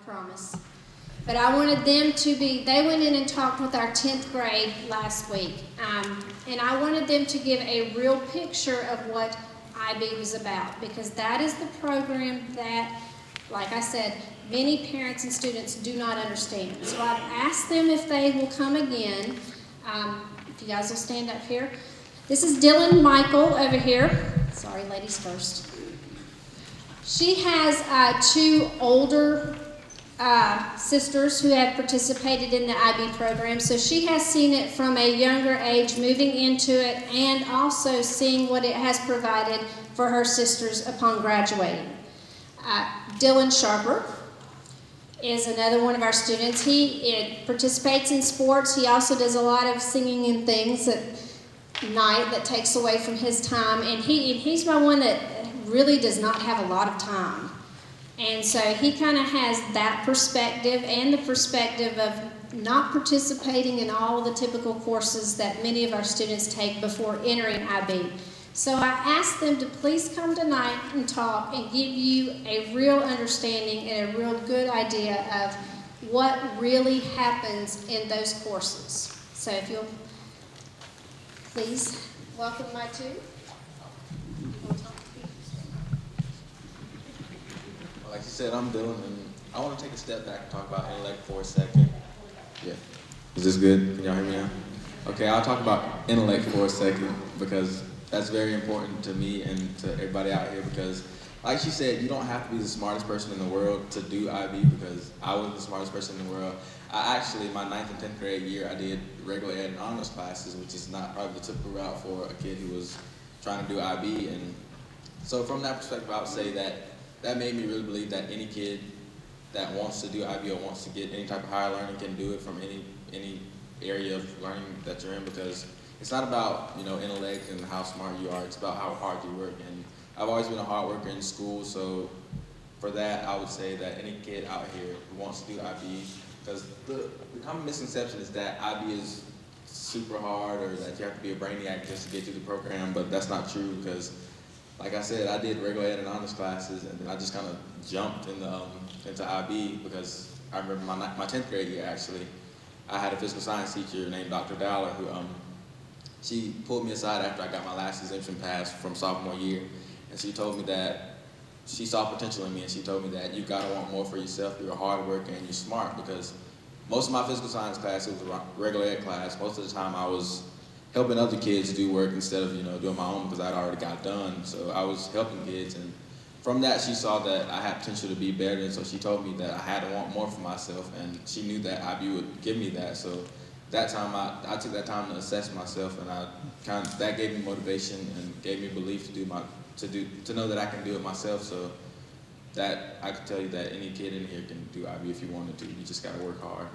promise. But I wanted them to be, they went in and talked with our 10th grade last week. And I wanted them to give a real picture of what IB was about, because that is the program that, like I said, many parents and students do not understand. So I've asked them if they will come again. If you guys will stand up here. This is Dylan Michael over here. Sorry, ladies first. She has two older sisters who have participated in the IB program, so she has seen it from a younger age, moving into it, and also seeing what it has provided for her sisters upon graduating. Dylan Sharper is another one of our students. He participates in sports. He also does a lot of singing and things at night that takes away from his time, and he's my one that really does not have a lot of time. And so he kind of has that perspective and the perspective of not participating in all of the typical courses that many of our students take before entering IB. So I asked them to please come tonight and talk and give you a real understanding and a real good idea of what really happens in those courses. So if you'll please welcome my two. Like you said, I'm Dylan, and I want to take a step back and talk about intellect for a second. Yeah. Is this good? Can y'all hear me now? Okay, I'll talk about intellect for a second because that's very important to me and to everybody out here, because like she said, you don't have to be the smartest person in the world to do IB, because I was the smartest person in the world. I actually, my 9th and 10th grade year, I did regular ed and honors classes, which is not probably the typical route for a kid who was trying to do IB. And so from that perspective, I would say that made me really believe that any kid that wants to do IB or wants to get any type of higher learning can do it from any area of learning that you're in, because it's not about, intellect and how smart you are, it's about how hard you work. And I've always been a hard worker in school, so for that, I would say that any kid out here who wants to do IB, because the common misconception is that IB is super hard or that you have to be a brainiac just to get through the program, but that's not true, because like I said, I did regular ed and honors classes, and then I just kind of jumped into IB because I remember my 10th grade year, actually, I had a physical science teacher named Dr. Dowler who she pulled me aside after I got my last exemption pass from sophomore year, and she told me that she saw potential in me, and she told me that you gotta want more for yourself, you're a hard worker and you're smart, because most of my physical science class, it was a regular ed class. Most of the time I was helping other kids do work instead of doing my own, because I'd already got done. So I was helping kids, and from that she saw that I had potential to be better, and so she told me that I had to want more for myself, and she knew that IB would give me that. So that time I took that time to assess myself, and that gave me motivation and gave me belief to know that I can do it myself. So that I could tell you that any kid in here can do IB if you wanted to. You just gotta work hard.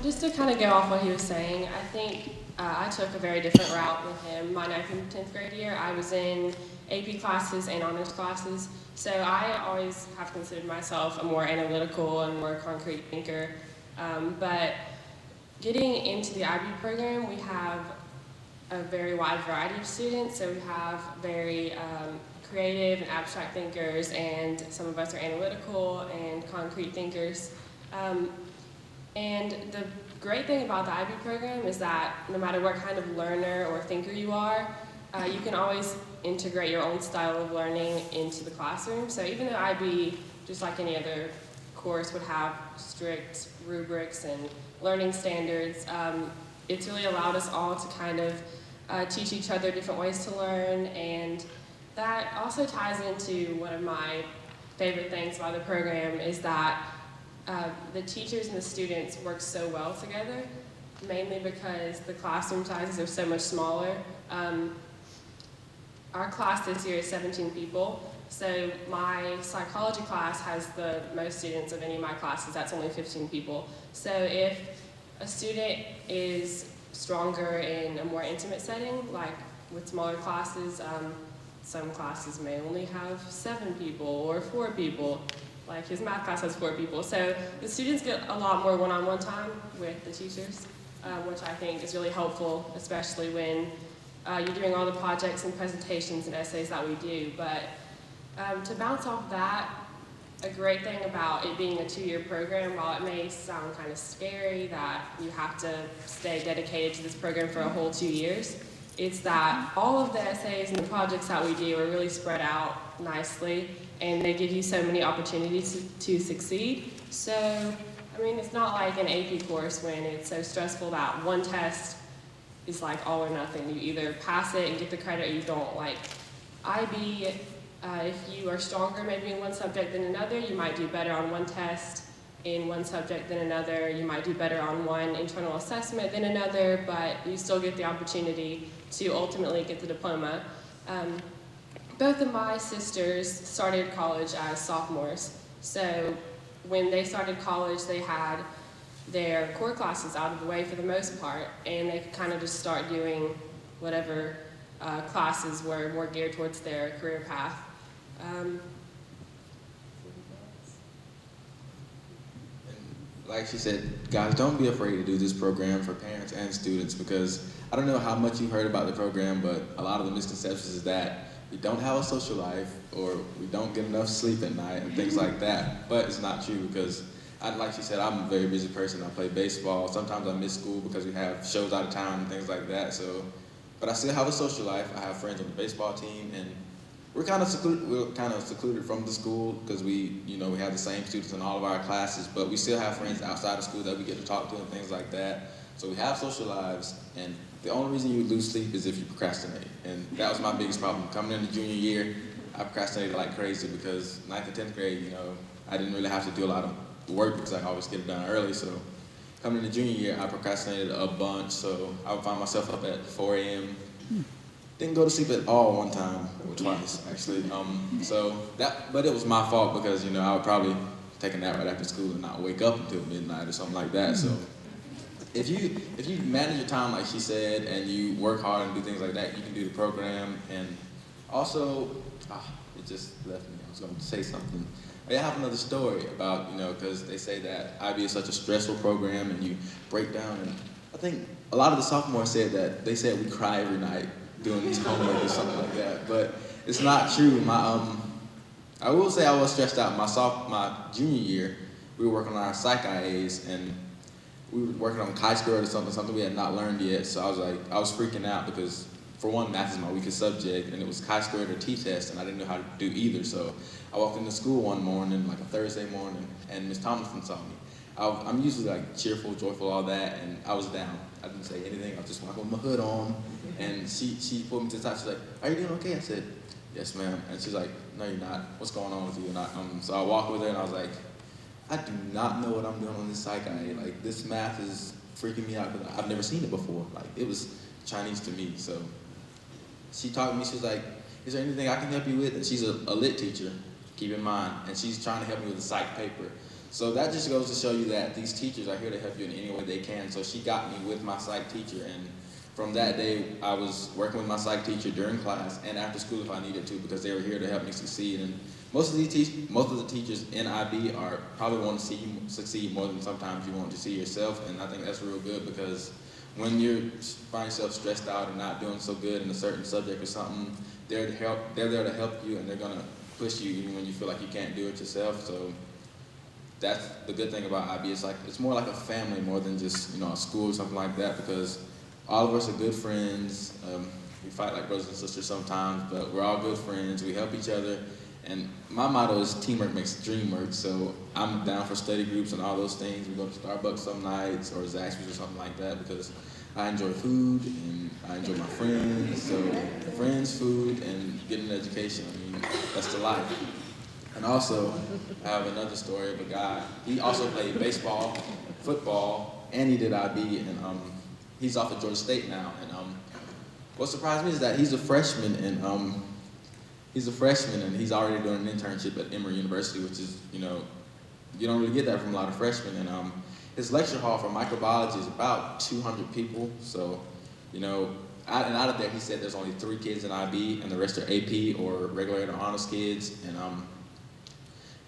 Just to kind of go off what he was saying, I think I took a very different route with him. My 9th and 10th grade year, I was in AP classes and honors classes, so I always have considered myself a more analytical and more concrete thinker. But getting into the IB program, we have a very wide variety of students, so we have very creative and abstract thinkers, and some of us are analytical and concrete thinkers. And the great thing about the IB program is that no matter what kind of learner or thinker you are, you can always integrate your own style of learning into the classroom. So even though IB, just like any other course, would have strict rubrics and learning standards, it's really allowed us all to kind of teach each other different ways to learn, and that also ties into one of my favorite things about the program is that the teachers and the students work so well together, mainly because the classroom sizes are so much smaller. Our class this year is 17 people, so my psychology class has the most students of any of my classes. That's only 15 people. So if a student is stronger in a more intimate setting, like with smaller classes, some classes may only have 7 people or 4 people. Like his math class has 4 people. So the students get a lot more one-on-one time with the teachers, which I think is really helpful, especially when you're doing all the projects and presentations and essays that we do. But to bounce off that, a great thing about it being a 2-year program, while it may sound kind of scary that you have to stay dedicated to this program for a whole 2 years, it's that all of the essays and the projects that we do are really spread out nicely, and they give you so many opportunities to succeed. So, I mean, it's not like an AP course when it's so stressful that one test is like all or nothing. You either pass it and get the credit or you don't. Like IB, if you are stronger maybe in one subject than another, you might do better on one test in one subject than another. You might do better on one internal assessment than another, but you still get the opportunity to ultimately get the diploma. Both of my sisters started college as sophomores. So when they started college, they had their core classes out of the way for the most part, and they could kind of just start doing whatever classes were more geared towards their career path. And like she said, guys, don't be afraid to do this program for parents and students, because I don't know how much you've heard about the program, but a lot of the misconceptions is that we don't have a social life or we don't get enough sleep at night and things like that. But it's not true, because like she said, I'm a very busy person. I play baseball. Sometimes I miss school because we have shows out of town and things like that. So, but I still have a social life. I have friends on the baseball team, and we're kind of secluded from the school because we have the same students in all of our classes, but we still have friends outside of school that we get to talk to and things like that. So we have social lives, and the only reason you lose sleep is if you procrastinate. And that was my biggest problem. Coming into junior year, I procrastinated like crazy because 9th and 10th grade, I didn't really have to do a lot of work because I always get it done early. So coming into junior year, I procrastinated a bunch. So I would find myself up at 4 a.m. Didn't go to sleep at all one time, or twice actually. But it was my fault because I would probably take a nap right after school and not wake up until midnight or something like that. So if you manage your time like she said, and you work hard and do things like that, you can do the program. And also, it just left me. I was going to say something. I have another story about because they say that IB is such a stressful program and you break down. And I think a lot of the sophomores said that they said we cry every night doing this homework or something like that, but it's not true. I will say I was stressed out. My junior year, we were working on our psych IAs, and we were working on chi-squared or something we had not learned yet. So I was freaking out because, for one, math is my weakest subject, and it was chi-squared or t-test, and I didn't know how to do either. So I walked into school one morning, like a Thursday morning, and Miss Thomason saw me. I'm usually like cheerful, joyful, all that, and I was down. I didn't say anything. I was just walking with my hood on, and she pulled me to the side. She's like, "Are you doing okay?" I said, "Yes, ma'am." And she's like, "No, you're not. What's going on with you?" And so I walked with her, and I was like, "I do not know what I'm doing on this psych IA. Like, this math is freaking me out because I've never seen it before. Like, it was Chinese to me." So she talked to me. She was like, "Is there anything I can help you with?" And she's a lit teacher, keep in mind, and she's trying to help me with a psych paper. So that just goes to show you that these teachers are here to help you in any way they can. So she got me with my psych teacher, and from that day, I was working with my psych teacher during class and after school if I needed to, because they were here to help me succeed. And most of the teachers in IB are probably want to see you succeed more than sometimes you want to see yourself, and I think that's real good, because when you find yourself stressed out and not doing so good in a certain subject or something, they're there to help you, and they're gonna push you even when you feel like you can't do it yourself. So that's the good thing about IB. It's more like a family more than just a school or something like that, because all of us are good friends. We fight like brothers and sisters sometimes, but we're all good friends. We help each other, and my motto is teamwork makes the dream work. So I'm down for study groups and all those things. We go to Starbucks some nights or Zaxby's or something like that, because I enjoy food and I enjoy my friends. So friends, food, and getting an education. I mean, that's the life. And also, I have another story of a guy. He also played baseball, football, and he did IB, and he's off at Georgia State now. And what surprised me is that he's a freshman, and he's already doing an internship at Emory University, which is, you don't really get that from a lot of freshmen. And his lecture hall for microbiology is about 200 people. So, out of there, he said there's only 3 kids in IB, and the rest are AP or regular or honors kids.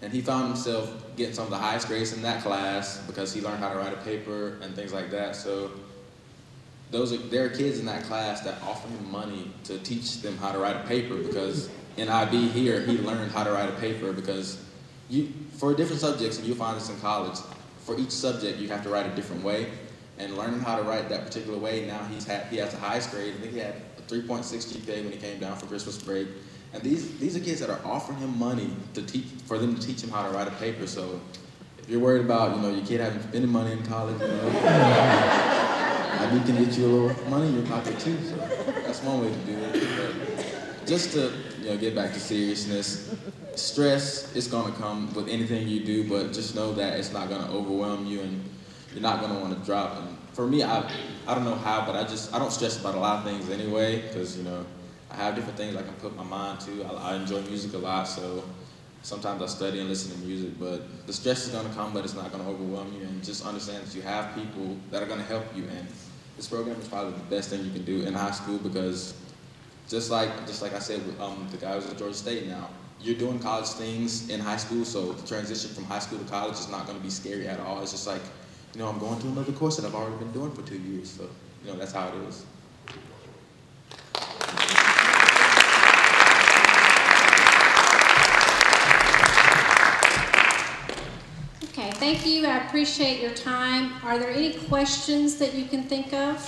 And he found himself getting some of the highest grades in that class because he learned how to write a paper and things like that. So there are kids in that class that offer him money to teach them how to write a paper, because in IB here, he learned how to write a paper because for different subjects, and you'll find this in college, for each subject you have to write a different way, and learning how to write that particular way, now he has the highest grade. I think he had a 3.6 GPA when he came down for Christmas break. And these are kids that are offering him money for them to teach him how to write a paper. So if you're worried about, your kid having spending money in college, IB can get you a little money in your pocket too. So that's one way to do it. But just to get back to seriousness, stress is gonna come with anything you do, but just know that it's not gonna overwhelm you, and you're not gonna want to drop. And for me, I don't know how, but I don't stress about a lot of things anyway, because I have different things I can put my mind to. I enjoy music a lot, so sometimes I study and listen to music, but the stress is gonna come, but it's not gonna overwhelm you, and just understand that you have people that are gonna help you. And this program is probably the best thing you can do in high school, because just like I said with the guy who's at Georgia State now, you're doing college things in high school, so the transition from high school to college is not gonna be scary at all. It's just like, I'm going to another course that I've already been doing for 2 years, so, that's how it is. Okay, thank you. I appreciate your time. Are there any questions that you can think of?